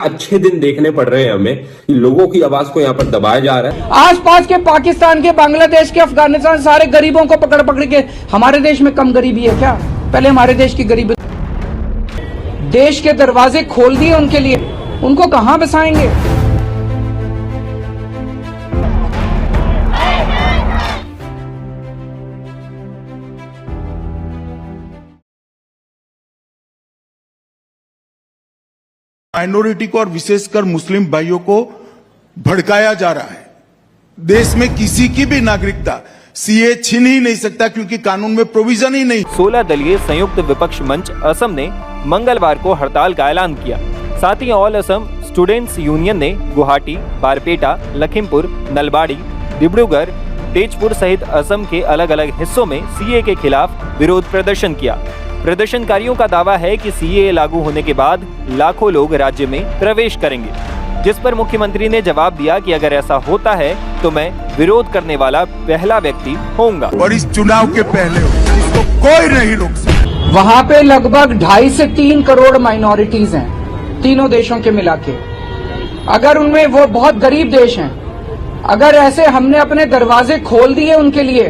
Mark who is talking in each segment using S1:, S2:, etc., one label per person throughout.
S1: अच्छे दिन देखने पड़ रहे हैं हमें कि लोगों की आवाज को यहाँ पर दबाया जा रहा है।
S2: आसपास के पाकिस्तान के, बांग्लादेश के, अफगानिस्तान, सारे गरीबों को पकड़ पकड़ के, हमारे देश में कम गरीबी है क्या? पहले हमारे देश की गरीबी, देश के दरवाजे खोल दिए उनके लिए, उनको कहां बसाएंगे?
S3: माइनॉरिटी को और विशेषकर मुस्लिम भाइयों को भड़काया जा रहा है। देश में किसी की भी नागरिकता सीए छीन ही नहीं सकता क्योंकि कानून में प्रोविजन ही नहीं।
S4: 16 दलीय संयुक्त विपक्ष मंच असम ने मंगलवार को हड़ताल का ऐलान किया। साथ ही ऑल असम स्टूडेंट्स यूनियन ने गुवाहाटी, बारपेटा, लखीमपुर, नलबाड़ी, डिब्रूगढ़, तेजपुर सहित असम के अलग अलग हिस्सों में सीए के खिलाफ विरोध प्रदर्शन किया। प्रदर्शनकारियों का दावा है कि सीए लागू होने के बाद लाखों लोग राज्य में प्रवेश करेंगे, जिस पर मुख्यमंत्री ने जवाब दिया कि अगर ऐसा होता है तो मैं विरोध करने वाला पहला व्यक्ति होऊंगा।
S3: और इस चुनाव के पहले इसको कोई नहीं रोक सकता।
S2: वहां पे लगभग 2.5 से 3 करोड़ माइनॉरिटीज हैं, तीनों देशों के मिला के। अगर उनमें वो बहुत गरीब देश हैं, अगर ऐसे हमने अपने दरवाजे खोल दिए उनके लिए,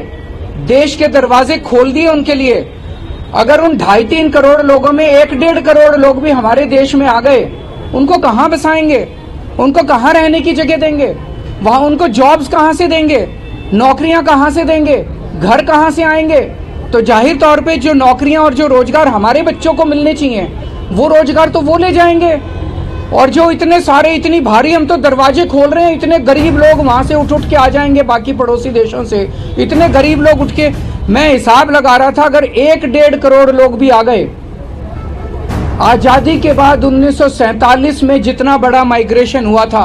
S2: देश के दरवाजे खोल दिए उनके लिए, अगर उन 2.5-3 करोड़ लोगों में 1-1.5 करोड़ लोग भी हमारे देश में आ गए, उनको कहां बसाएंगे? उनको कहां रहने की जगह देंगे? वहां उनको जॉब्स कहां से देंगे? नौकरियां कहां से देंगे? घर कहां से आएंगे? तो जाहिर तौर पे जो नौकरियां और जो रोजगार हमारे बच्चों को मिलने चाहिए, वो रोजगार तो वो ले जाएंगे। और जो इतने सारे, इतनी भारी हम तो दरवाजे खोल रहे हैं, इतने गरीब लोग वहां से उठ के आ जाएंगे बाकी पड़ोसी देशों से, इतने गरीब लोग उठ के, मैं हिसाब लगा रहा था, अगर 1-1.5 करोड़ लोग भी आ गए, आजादी के बाद 1947 में जितना बड़ा माइग्रेशन हुआ था,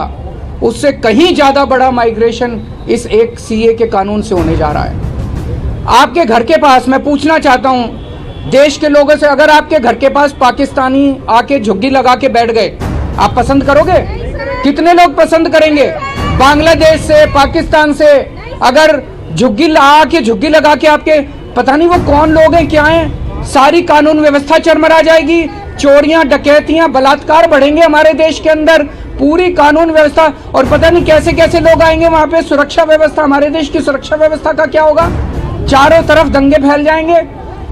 S2: उससे कहीं ज्यादा बड़ा माइग्रेशन इस एक सीए के कानून से होने जा रहा है। आपके घर के पास, मैं पूछना चाहता हूं देश के लोगों से, अगर आपके घर के पास पाकिस्तानी आके झुग्गी लगा के बैठ गए, आप पसंद करोगे? कितने लोग पसंद करेंगे? बांग्लादेश से, पाकिस्तान से अगर झुग्गी लगा के आपके, पता नहीं वो कौन लोग हैं, क्या हैं, सारी कानून व्यवस्था चरमरा जाएगी, चोरियां, डकैतियां, बलात्कार बढ़ेंगे हमारे देश के अंदर, पूरी कानून व्यवस्था, और पता नहीं कैसे कैसे लोग आएंगे वहां पे। सुरक्षा व्यवस्था, हमारे देश की सुरक्षा व्यवस्था का क्या होगा? चारों तरफ दंगे फैल जाएंगे।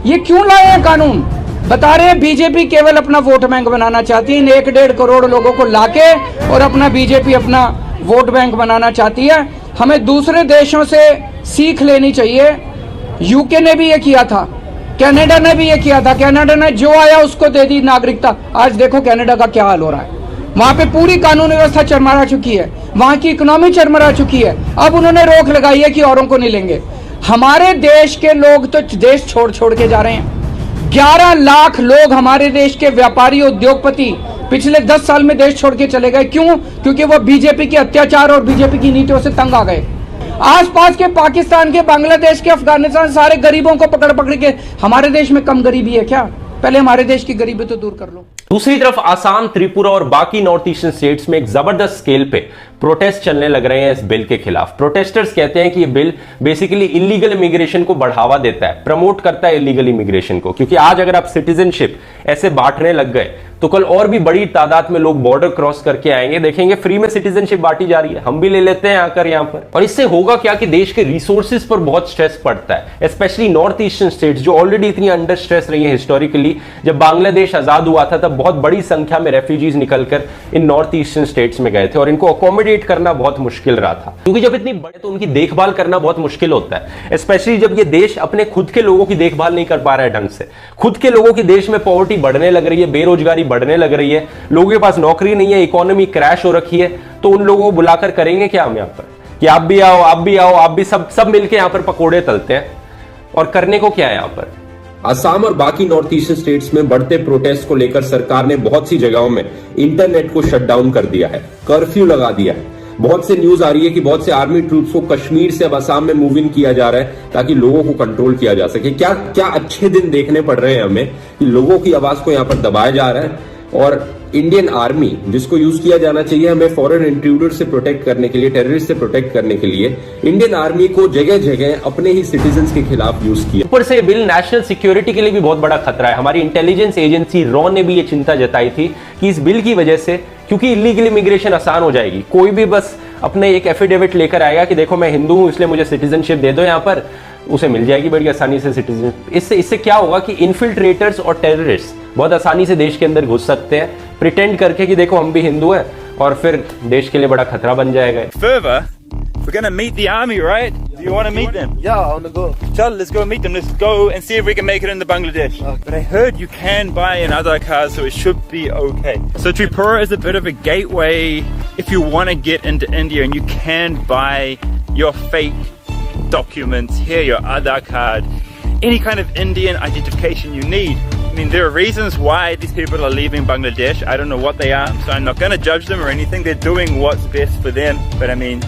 S2: ये क्यों लाए हैं कानून? बता रहे हैं बीजेपी केवल अपना वोट बैंक बनाना चाहती है, 1-1.5 करोड़ लोगों को लाके, और अपना बीजेपी अपना वोट बैंक बनाना चाहती है। हमें दूसरे देशों से सीख लेनी चाहिए। यूके ने भी ये किया था, कनाडा ने भी ये किया था। कनाडा ने जो आया उसको दे दी नागरिकता। आज देखो कनाडा का क्या हाल हो रहा है। वहां पे पूरी कानून व्यवस्था चरमरा चुकी है, वहां की इकोनॉमी चरमरा चुकी है। अब उन्होंने रोक लगाई है कि औरों को नहीं लेंगे। हमारे देश के लोग तो देश छोड़ छोड़ के जा रहे हैं। 11 लाख लोग हमारे देश के व्यापारी, उद्योगपति पिछले 10 साल में देश छोड़ के चले गए। क्यों? क्योंकि वो बीजेपी के अत्याचार और बीजेपी की नीतियों से तंग आ गए। आसपास के पाकिस्तान के, बांग्लादेश के, अफगानिस्तान, सारे गरीबों को पकड़ पकड़ के, हमारे देश में कम गरीबी है क्या? पहले हमारे देश की गरीबी तो दूर कर लो।
S1: दूसरी तरफ आसाम, त्रिपुरा और बाकी नॉर्थ ईस्टर्न स्टेट्स में एक जबरदस्त स्केल पे प्रोटेस्ट चलने लग रहे हैं इस बिल के खिलाफ। प्रोटेस्टर्स कहते हैं कि ये बिल बेसिकली इलीगल इमिग्रेशन को बढ़ावा देता है, प्रमोट करता है इलीगल इमिग्रेशन को। क्योंकि आज अगर आप सिटीजनशिप ऐसे बांटने लग गए तो कल और भी बड़ी तादाद में लोग बॉर्डर क्रॉस करके आएंगे, देखेंगे फ्री में सिटीजनशिप बांटी जा रही है, हम भी ले लेते हैं आकर यहां पर। और इससे होगा क्या कि देश के रिसोर्सेज पर बहुत स्ट्रेस पड़ता है, स्पेशली नॉर्थ ईस्टर्न स्टेट्स जो ऑलरेडी इतनी अंडर स्ट्रेस रही है हिस्टोरिकली। जब बांग्लादेश आजाद हुआ था तब बहुत बड़ी संख्या में रेफ्यूजीज निकलकर इन नॉर्थ ईस्टर्न स्टेट्स में गए थे और इनको अकोमोडेट करना बहुत मुश्किल रहा था। क्योंकि जब इतनी बड़े तो उनकी देखभाल करना बहुत मुश्किल होता है, स्पेशली जब ये देश अपने खुद के लोगों की देखभाल नहीं कर पा रहा है ढंग से। खुद के लोगों की देश में पॉवर्टी बढ़ने लग रही है, बेरोजगारी बढ़ने लग रही है, लोगों के पास नौकरी नहीं है, इकोनॉमी क्रैश हो रखी है। तो उन लोगों को बुलाकर करेंगे क्या हम यहां पर कि आप भी आओ, आप भी आओ, आप भी, सब मिलके यहां पर पकोड़े तलते हैं। और करने को क्या है यहां पर? असम और बाकी नॉर्थ ईस्टर्न स्टेट्स में बढ़ते प्रोटेस्ट को लेकर सरकार ने बहुत सी जगहों में इंटरनेट को शट डाउन कर दिया है, कर्फ्यू लगा दिया है। बहुत से न्यूज आ रही है कि बहुत से आर्मी ट्रूप्स को कश्मीर से अब असम में मूव इन किया जा रहा है ताकि लोगों को कंट्रोल किया जा सके। क्या क्या अच्छे दिन देखने पड़ रहे हैं हमें कि लोगों की आवाज को यहाँ पर दबाया जा रहा है। और इंडियन आर्मी जिसको यूज किया जाना चाहिए हमें फॉरेन इंट्रूडर से प्रोटेक्ट करने के लिए, टेररिस्ट से प्रोटेक्ट करने के लिए, इंडियन आर्मी को जगह जगह अपने ही सिटीजन्स के खिलाफ यूज किया। ऊपर से बिल नेशनल सिक्योरिटी के लिए भी बहुत बड़ा खतरा है। हमारी इंटेलिजेंस एजेंसी रॉ ने भी ये चिंता जताई थी कि इस बिल की वजह से क्योंकि इलीगल इमिग्रेशन आसान हो जाएगी। कोई भी बस अपने एक एफिडेविट लेकर आएगा कि देखो मैं हिंदू हूं इसलिए मुझे सिटीजनशिप दे दो, यहां पर उसे मिल जाएगी बड़ी आसानी से सिटीजनशिप। इससे क्या होगा कि इन्फिल्ट्रेटर्स और टेररिस्ट बहुत आसानी से देश के अंदर घुस सकते हैं, प्रिटेंड करके कि देखो हम भी हिंदू हैं, और फिर देश के लिए बड़ा खतरा बन जाएगा।
S5: Further, we're gonna meet the army, right? Do you want to meet them?
S6: Yeah, I want to go.
S5: Chal, let's go meet them. Let's go and see if we can make it into Bangladesh. But I heard you can buy an Aadhaar card, so it should be okay. So Tripura is a bit of a gateway if you want to get into India, and you can buy your fake documents here, your Aadhaar card, any kind of Indian identification you need. I mean, there are reasons why these people are leaving Bangladesh. I don't know what they are, so I'm not going to judge them or anything. They're doing what's best for them. But I mean,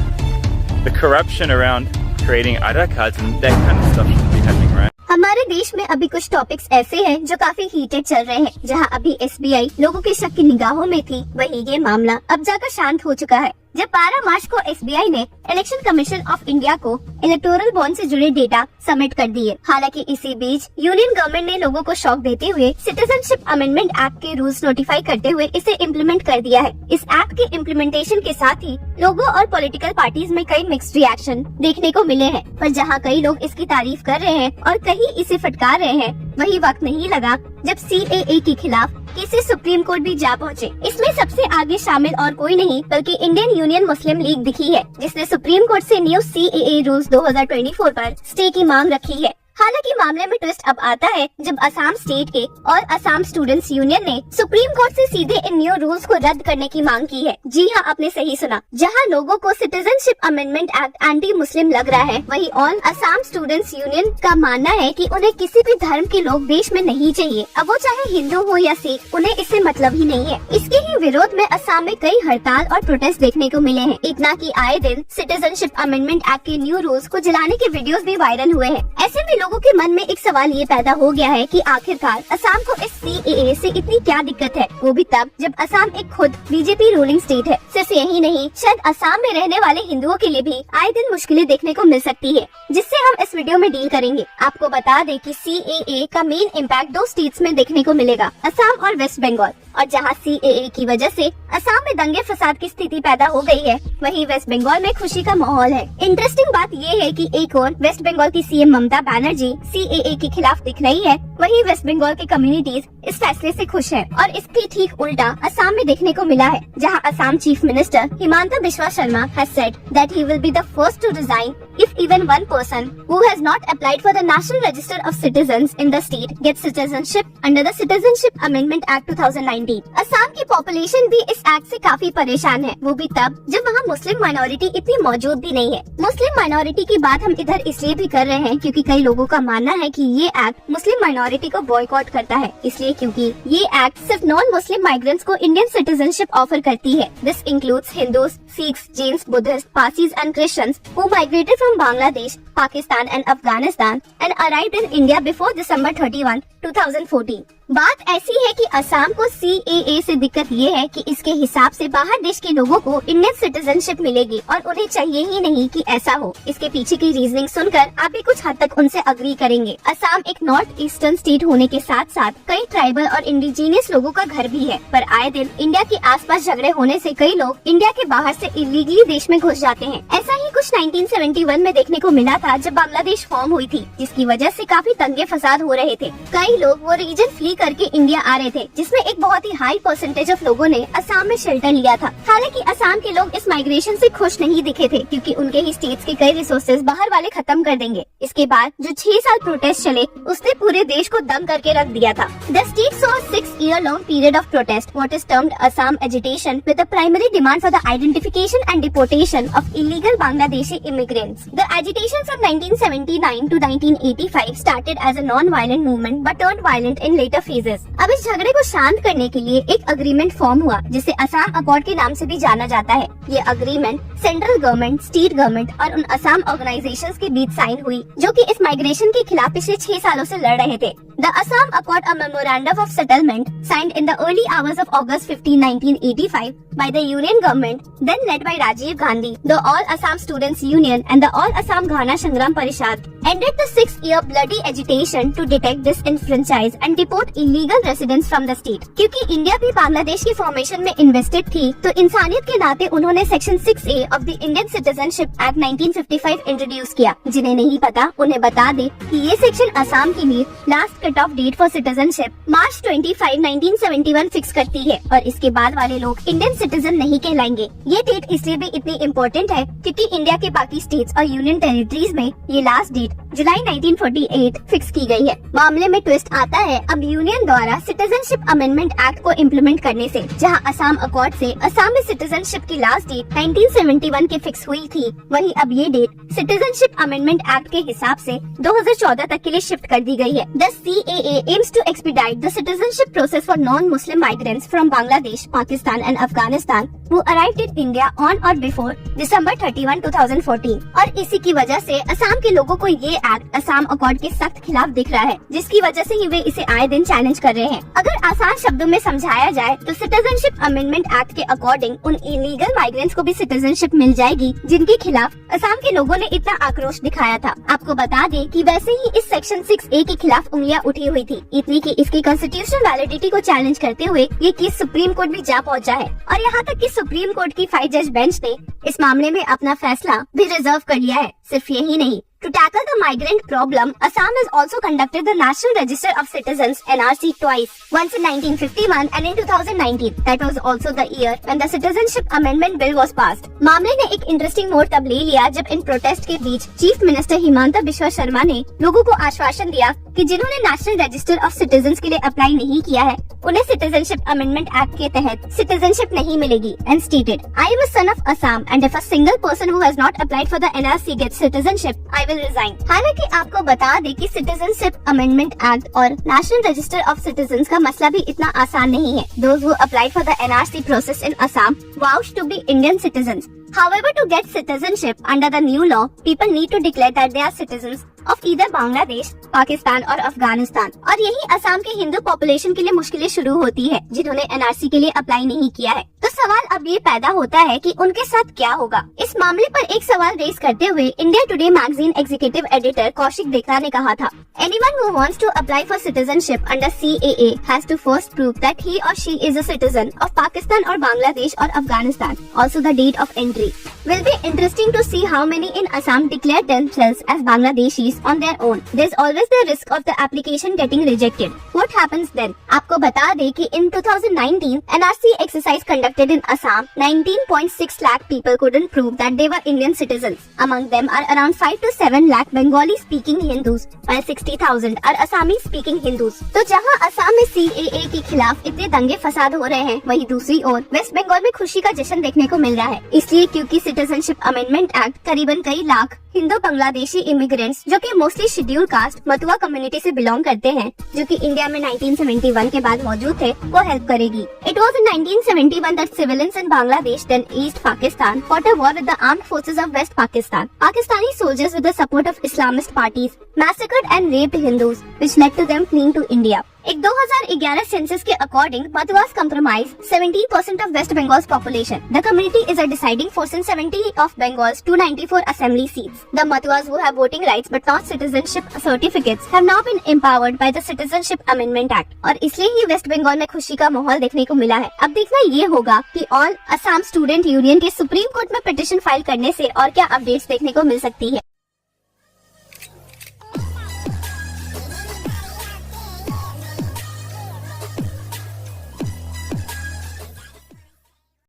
S5: the corruption around creating Aadhaar cards and that kind of stuff shouldn't be happening, right?
S7: हमारे देश में अभी कुछ topics ऐसे हैं जो काफी heated चल रहे हैं। जहां अभी SBI लोगों के शक की निगाहों में थी, वहीं ये मामला अब जाकर शांत हो चुका है जब 12 मार्च को SBI ने इलेक्शन कमीशन ऑफ इंडिया को इलेक्टोरल बॉन्ड से जुड़े डेटा सबमिट कर दिए। हालांकि इसी बीच यूनियन गवर्नमेंट ने लोगों को शॉक देते हुए सिटीजनशिप अमेंडमेंट एक्ट के रूल्स नोटिफाई करते हुए इसे इम्प्लीमेंट कर दिया है। इस एक्ट के इम्प्लीमेंटेशन के साथ ही लोगों और पॉलिटिकल पार्टीज में कई मिक्स्ड रिएक्शन देखने को मिले हैं, पर जहां कई लोग इसकी तारीफ कर रहे हैं और कहीं इसे फटकार रहे हैं, वही वक्त नहीं लगा जब CAA के खिलाफ केसेस सुप्रीम कोर्ट भी जा पहुंचे। इसमें सबसे आगे शामिल और कोई नहीं बल्कि इंडियन यूनियन मुस्लिम लीग दिखी है, जिसने सुप्रीम कोर्ट से न्यू CAA रूल्स 2024 पर स्टे की मांग रखी है। हालांकि मामले में ट्विस्ट अब आता है जब असम स्टेट के और असम स्टूडेंट्स यूनियन ने सुप्रीम कोर्ट से सीधे इन न्यू रूल्स को रद्द करने की मांग की है। जी हाँ, आपने सही सुना। जहां लोगों को citizenship amendment act anti Muslim लग रहा है, वहीं ऑल असम स्टूडेंट्स यूनियन का मानना है कि उन्हें किसी भी धर्म के लोग देश में नहीं चाहिए। अब वो चाहे हिंदू हो या सिख, उन्हें इससे मतलब ही नहीं है। इसके ही विरोध में असम में कई हड़ताल और प्रोटेस्ट देखने को मिले हैं। इतना कि आए दिन सिटीजनशिप अमेंडमेंट एक्ट के न्यू रूल्स को जलाने के वीडियोस भी वायरल हुए हैं। ऐसे में लोगों के मन में एक सवाल ये पैदा हो गया है कि आखिरकार असम को इस CAA से इतनी क्या दिक्कत है, वो भी तब जब असम एक खुद BJP रूलिंग स्टेट है। सिर्फ यही नहीं, शायद असम में रहने वाले हिंदुओं के लिए भी आए दिन मुश्किलें देखने को मिल सकती है, जिससे हम इस वीडियो में डील करेंगे। आपको बता दें कि CAA का मेन इम्पैक्ट 2 स्टेट्स में देखने को मिलेगा, असम और वेस्ट बंगाल। और जहां CAA की वजह से असम में दंगे फसाद की स्थिति पैदा हो गई है, वहीं वेस्ट बंगाल में खुशी का माहौल है। इंटरेस्टिंग बात ये है कि एक और वेस्ट बंगाल की CM ममता बनर्जी CAA के खिलाफ दिख रही है, वहीं वेस्ट बंगाल के कम्युनिटीज इस फैसले से खुश हैं। और इसके ठीक उल्टा असम में देखने को मिला है, जहां Assam chief minister Himanta Biswa Sarma has said that he will be the first to resign if even one person who has not applied for the National Register of Citizens in the state gets citizenship under the Citizenship Amendment Act 2019। Assam की population भी इस act से काफी परेशान है, वो भी तब जब वहाँ मुस्लिम माइनॉरिटी इतनी मौजूद भी नहीं है। मुस्लिम माइनॉरिटी की बात हम इधर इसलिए भी कर रहे हैं क्योंकि कई लोगों का मानना है कि ये एक्ट मुस्लिम माइनॉरिटी को बॉयकॉट करता है, इसलिए क्योंकि ये एक्ट सिर्फ नॉन मुस्लिम माइग्रेंट्स को इंडियन सिटीजनशिप ऑफर करती है। This includes Hindus, Sikhs, Jains, Buddhist, Parsis and Christians who migrated from Bangladesh, Pakistan and Afghanistan and arrived in India before December 31, 2014। बात ऐसी है कि असम को CAA से दिक्कत ये है कि इसके हिसाब से बाहर देश के लोगों को इंडियन सिटीजनशिप मिलेगी और उन्हें चाहिए ही नहीं कि ऐसा हो। इसके पीछे की रीजनिंग सुनकर आप भी कुछ हद तक उनसे अग्री करेंगे। असम एक नॉर्थ ईस्टर्न स्टेट होने के साथ साथ कई ट्राइबल और इंडिजीनियस लोगों का घर भी है, पर आए दिन इंडिया के आसपास झगड़े होने से कई लोग इंडिया के बाहर से इलीगली देश में घुस जाते हैं। ऐसा ही कुछ 1971 में देखने को मिला था जब बांग्लादेश फॉर्म हुई थी, जिसकी वजह से काफी दंगे फसाद हो रहे थे। कई लोग वो रीजन फ्ली करके इंडिया आ रहे थे, जिसमें एक बहुत ही हाई परसेंटेज ऑफ लोगों ने असम में शेल्टर लिया था। हालांकि असम के लोग इस माइग्रेशन से खुश नहीं दिखे थे, क्योंकि उनके ही स्टेट्स के कई रिसोर्सेज बाहर वाले खत्म कर देंगे। इसके बाद जो 6 साल प्रोटेस्ट चले, उसने पूरे देश को दंग करके रख दिया था। The state saw a 6-year-long period of protest, what is termed Assam agitation, with the primary demand for the identification and deportation of illegal Bangladeshi immigrants. The agitation from 1979 to 1985 started as a non-violent movement but turned violent in later phases. अब इस झगड़े को शांत करने के लिए एक agreement form हुआ, जिसे असम अकॉर्ड के नाम से भी जाना जाता है। ये agreement central government, state government और उन असम ऑर्गेनाइजेशंस के बीच साइन हुई जो कि इस माइग्रेशन के खिलाफ पिछले 6 सालों से लड़ रहे थे। The Assam Accord, a memorandum of settlement signed in the early hours of August 15, 1985 by the Union government, then led by Rajiv Gandhi, the All Assam Students Union and the All Assam Ghana Sangram Parishad, ended the 6-year bloody agitation to detect, disenfranchise and deport illegal residents from the state. क्योंकि India भी बांग्लादेश की formation में invested थी, तो इंसानियत के नाते उन्होंने section 6A of the Indian citizenship act 1955 introduce किया। जिन्हें नहीं पता उन्हें बता दे कि ये सेक्शन असम के लिए last cut off date for citizenship March 25, 1971 fix करती है और इसके बाद वाले लोग इंडियन सिटीजन नहीं कहलाएंगे। ये डेट इसलिए भी इतनी इम्पोर्टेंट है क्योंकि इंडिया के बाकी स्टेट्स और यूनियन टेरिटरीज में ये लास्ट डेट जुलाई 1948 फिक्स की गई है। मामले में ट्विस्ट आता है अब यूनियन द्वारा सिटीजनशिप अमेंडमेंट एक्ट को इम्प्लीमेंट करने से, जहां असम अकॉर्ड से असम में सिटीजनशिप की लास्ट डेट 1971 के फिक्स हुई थी, वहीं अब ये डेट सिटीजनशिप अमेंडमेंट एक्ट के हिसाब से 2014 तक के लिए शिफ्ट कर दी गई है। The CAA aims to expedite the citizenship process for non-Muslim migrants from Bangladesh, Pakistan and Afghanistan who arrived in India on or before December 31, 2014। और इसी की वजह से असम के लोगों को ये एक्ट असम अकॉर्ड के सख्त खिलाफ दिख रहा है, जिसकी वजह से ही वे इसे आए दिन चैलेंज कर रहे हैं। अगर आसान शब्दों में समझाया जाए तो सिटीजनशिप अमेंडमेंट एक्ट के अकॉर्डिंग उन इलीगल माइग्रेंट्स को भी सिटीजनशिप मिल जाएगी जिनके खिलाफ असम के लोगों ने इतना आक्रोश दिखाया था। आपको बता दें कि वैसे ही इस सेक्शन 6A के खिलाफ उंगलियां उठी हुई थी, इतनी कि इसकी कॉन्स्टिट्यूशनल वैलिडिटी को चैलेंज करते हुए ये केस सुप्रीम कोर्ट भी जा पहुंचा है और यहाँ तक कि सुप्रीम कोर्ट की 5 जज बेंच ने इस मामले में अपना फैसला भी रिजर्व कर लिया है। सिर्फ यही नहीं, to tackle the migrant problem, Assam has also conducted the National Register of Citizens (NRC) twice, once in 1951 and in 2019. That was also the year when the Citizenship Amendment Bill was passed. मामले ने एक interesting मोड़ तब ले लिया जब इन protest के बीच chief minister Himanta Biswa Sharma ने लोगों को आश्वासन दिया कि जिन्होंने नेशनल रजिस्टर ऑफ सिटीजन्स के लिए अप्लाई नहीं किया है उन्हें सिटीजनशिप अमेंडमेंट एक्ट के तहत सिटीजनशिप नहीं मिलेगी, and stated, I am a son of Assam and if a single person who has not applied for the NRC gets citizenship, I will resign। हालांकि आपको बता दें कि सिटीजनशिप अमेंडमेंट एक्ट और नेशनल रजिस्टर ऑफ सिटीजन्स का मसला भी इतना आसान नहीं है। Those who applied for the NRC process in Assam vowed to be Indian citizens. However, to get citizenship under the new law, people need to declare that they are citizens of either Bangladesh, Pakistan और अफगानिस्तान। और यही असम के Hindu population के लिए मुश्किलें शुरू होती है जिन्होंने एनआरसी के लिए अप्लाई नहीं किया है। तो सवाल अब ये पैदा होता है कि उनके साथ क्या होगा। इस मामले पर एक सवाल रेज करते हुए India Today magazine executive editor Kaushik Deka ने कहा था, Anyone who wants to apply for citizenship under CAA has to first prove that he or she is a citizen of Pakistan or Bangladesh or Afghanistan. Also, the date of entry will be interesting to see how many in Assam declare themselves as Bangladeshis on their own. There's always the risk of the application getting rejected. What happens then? आपको बता दें कि in 2019 NRC exercise conducted in Assam, 19.6 lakh people couldn't prove that they were Indian citizens. Among them are around 5 to 7 lakh Bengali-speaking Hindus, while 60,000 are Assami-speaking Hindus. तो जहां असम में CAA के खिलाफ इतने दंगे फसाद हो रहे हैं, वहीं दूसरी ओर वेस्ट बंगाल में खुशी का जश्न देखने को मिल रहा है। इसलिए क्योंकि सिटीजनशिप अमेंडमेंट एक्ट करीबन कई लाख हिंदू बांग्लादेशी इमिग्रेंट्स जो कि mostly schedule caste Matua community से बिलोंग करते हैं, जो कि इंडिया में 1971 के बाद मौजूद थे, वो हेल्प करेगी। It was in 1971 that civilians in Bangladesh, then East Pakistan, fought a war with the armed forces of West Pakistan. Pakistani soldiers, with the support of Islamist parties, massacred and raped Hindus, which led to them fleeing to India. एक 2011 census के according Matuas compromise 17% of West Bengal's population. The community is a deciding force in 70 of Bengal's 294 assembly seats. The Matuas who have voting rights but not citizenship certificates have now been empowered by the citizenship amendment act. और इसलिए ही waste Bengal में खुशी का माहौल देखने को मिला है। अब देखना ये होगा कि ऑल असम स्टूडेंट यूनियन के सुप्रीम कोर्ट में पिटीशन फाइल करने से और क्या अपडेट्स देखने को मिल सकती है।